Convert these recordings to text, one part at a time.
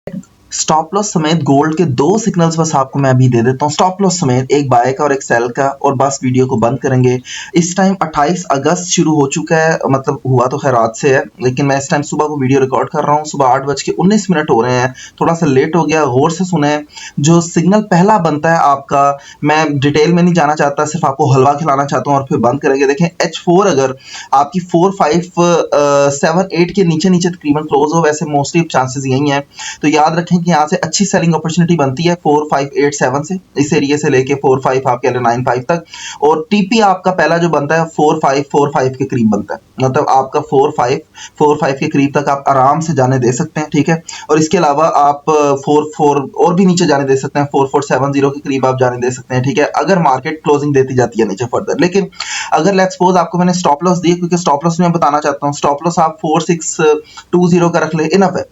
Stop loss समेत gold के दो सिग्नल्स बस आपको मैं अभी दे देता हूँ। स्टॉप लॉस समेत एक बाय का और एक सेल का, और बस वीडियो को बंद करेंगे। इस टाइम 28 अगस्त शुरू हो चुका है, मतलब हुआ तो खैर रात से है, लेकिन मैं इस टाइम सुबह को वीडियो रिकॉर्ड कर रहा हूँ। सुबह 8:19 हो रहे हैं, थोड़ा सा लेट हो गया, गौर से सुने। जो सिग्नल पहला बनता है आपका, मैं डिटेल में नहीं जाना चाहता, सिर्फ आपको हलवा खिलाना चाहता हूँ और फिर बंद करेंगे। देखें H4 अगर आपकी 4,5,7,8 के नीचे नीचे तकरीबन क्लोज हो, वैसे मोस्टली चांसेस यही हैं, तो याद रखें कि यहाँ से अच्छी सेलिंग अपॉर्चुनिटी बनती है 4,5,8,7 से, इस एरिया से लेके 4,5 आप कह लें 9,5 तक। और टीपी आपका पहला जो बनता है 4,5 के करीब बनता है, मतलब आपका 4,5 के करीब तक आप आराम से जाने दे सकते हैं, ठीक है। और इसके अलावा आप 4,4 और भी नीचे जाने दे सकते हैं, 4,470 के करीब आप जाने दे सकते हैं, ठीक है, अगर मार्केट क्लोजिंग देती जाती है नीचे फर्दर। लेकिन अगर लेट्स सपोज आपको मैंने स्टॉप लॉस दिए, क्योंकि स्टॉप लॉस में बताना चाहता हूँ, स्टॉप लॉस आप 4,620 का रख ले, इनफ है,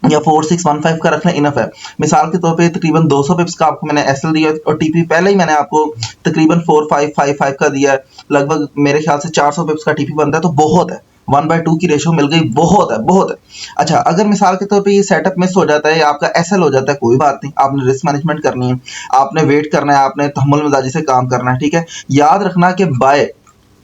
या 4,615 का रखना इनफ है। मिसाल के तौर पे तकरीबन 200 पिप्स का आपको मैंने एसएल दिया, और टीपी पहले ही मैंने आपको तकरीबन 4,555 का दिया है, लगभग मेरे ख्याल से 400 पिप्स का टीपी बनता है, तो बहुत है, 1/2 की रेशो मिल गई, बहुत है, बहुत है। अच्छा, अगर मिसाल के तौर पे ये सेटअप मिस हो जाता है या आपका एसएल हो जाता है, कोई बात नहीं, आपने रिस्क मैनेजमेंट करनी है, आपने वेट करना है, आपने तहम्मुल मिजाजी से काम करना है, ठीक है। याद रखना कि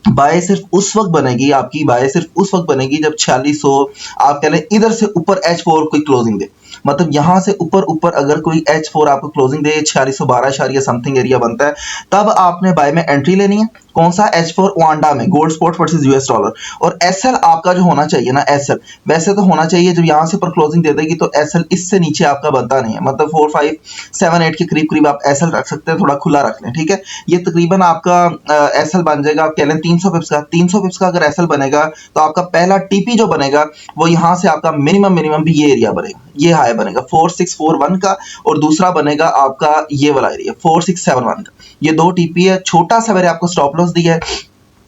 बाय सिर्फ उस वक्त बनेगी, आपकी बाय सिर्फ उस वक्त बनेगी जब 4600 आप कह लें इधर से ऊपर H4 कोई क्लोजिंग दे, मतलब यहां से ऊपर अगर कोई H4 आपको क्लोजिंग दे, 4612 समथिंग एरिया बनता है, तब आपने बाय में एंट्री लेनी है। कौन सा? H4 वांडा में, gold spot versus US dollar. और एसएल आपका जो होना चाहिए ना, एसएल वैसे तो होना चाहिए, जब यहां से पर क्लोजिंग दे देगी तो एसएल इससे नीचे आपका बनता नहीं है, मतलब 4,578 के करीब आप एसएल रख सकते हैं, थोड़ा खुला रख लें, ठीक है। ये तकरीबन आपका एसएल बन जाएगा, आप कह लें 300 पिप्स का। 300 पिप्स का अगर एसएल बनेगा तो आपका पहला टीपी जो बनेगा वो यहां से आपका मिनिमम भी ये एरिया बनेगा, ये हाई बनेगा 4,641 का, और दूसरा बनेगा आपका ये वाला एरिया 4,671 का। ये दो टीपी है। छोटा सा मैंने आपको स्टॉप लॉस दिया है,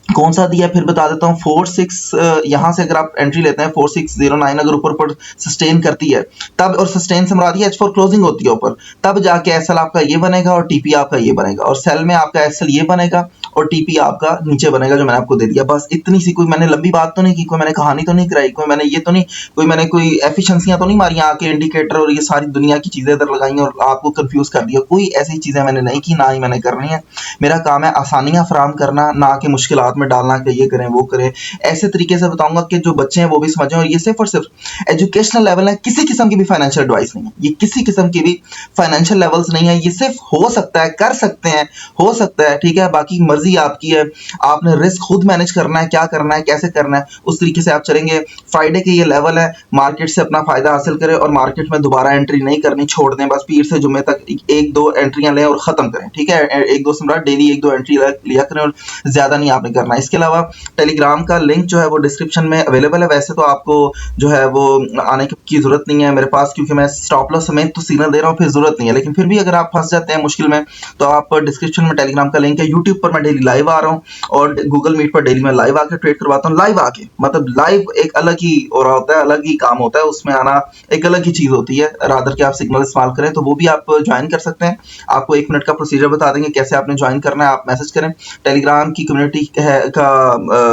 कौन सा दिया फिर बता देता हूँ। 4,6 यहाँ से अगर आप एंट्री लेते हैं 4,609 अगर ऊपर सस्टेन करती है तब, और सस्टेन से मुराद H4 क्लोजिंग होती है ऊपर, तब जाके एसएल आपका ये बनेगा और टीपी आपका ये बनेगा, और सेल में आपका एसएल ये बनेगा और टीपी आपका नीचे बनेगा, जो मैंने आपको दे दिया। बस इतनी सी, कोई मैंने लंबी बात तो नहीं की, कोई मैंने कहानी तो नहीं कराई, कोई मैंने ये तो नहीं, कोई एफिशिएंसियां तो नहीं मारी आके इंडिकेटर और ये सारी दुनिया की चीजें इधर लगाई और आपको कंफ्यूज कर दिया, कोई ऐसी चीजें मैंने नहीं की, ना ही मैंने करनी है। मेरा काम है आसानियां फराहम करना, ना कि मुश्किलात में डालना कि ये करें वो करें। ऐसे तरीके से बताऊंगा कि जो बच्चे हैं वो भी समझें, और ये सिर्फ और सिर्फ एजुकेशनल लेवल है, किसी किस्म की भी फाइनेंशियल एडवाइस नहीं है, ये किसी किस्म की भी फाइनेंशियल लेवल्स नहीं है, ये सिर्फ हो सकता है, कर सकते हैं, हो सकता है, ठीक है, बाकी मर्जी आपकी है। आपने रिस्क खुद मैनेज करना है, क्या करना है, कैसे करना है, उस तरीके से आप चलेंगे। फ्राइडे के ये लेवल है, मार्केट से अपना फायदा हासिल करें और मार्केट में दोबारा एंट्री नहीं करनी, छोड़ दें, बस पीर से जुम्मे तक 1-2 एंट्रियां लें और खत्म करें, ठीक है। 1-2 से डेली 1-2 एंट्री लिया करें, और ज्यादा नहीं आपने करना। इसके अलावा टेलीग्राम का लिंक जो है वो डिस्क्रिप्शन में अवेलेबल है। वैसे तो आपको जो है वो आने की जरूरत नहीं है मेरे पास, क्योंकि मैं स्टॉप लॉस समेत तो सिग्नल दे रहा हूँ, फिर जरूरत नहीं है। लेकिन फिर भी अगर आप फंस जाते हैं मुश्किल में, तो आप डिस्क्रिप्शन में टेलीग्राम का लिंक है। यूट्यूब पर मैं डेली लाइव आ रहा हूँ, और गूगल मीट पर डेली मैं लाइव आकर ट्रेड करवाता हूँ। लाइव आके मतलब लाइव एक अलग ही और होता है, अलग ही काम होता है, उसमें आना एक अलग ही चीज होती है। रादर के आप सिग्नल इस्तेमाल करें, तो वो भी आप ज्वाइन कर सकते हैं। आपको 1 मिनट का प्रोसीजर बता देंगे कैसे आपने ज्वाइन करना है। आप मैसेज करें, टेलीग्राम की कम्युनिटी का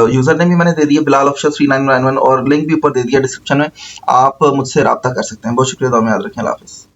यूजर नेम भी मैंने दे दिया बिलाल अफशर 3991, और लिंक भी ऊपर दे दिया डिस्क्रिप्शन में। आप मुझसे रब्ता कर सकते हैं। बहुत शुक्रिया, दुआ में याद रखें। अल्लाह हाफिज़।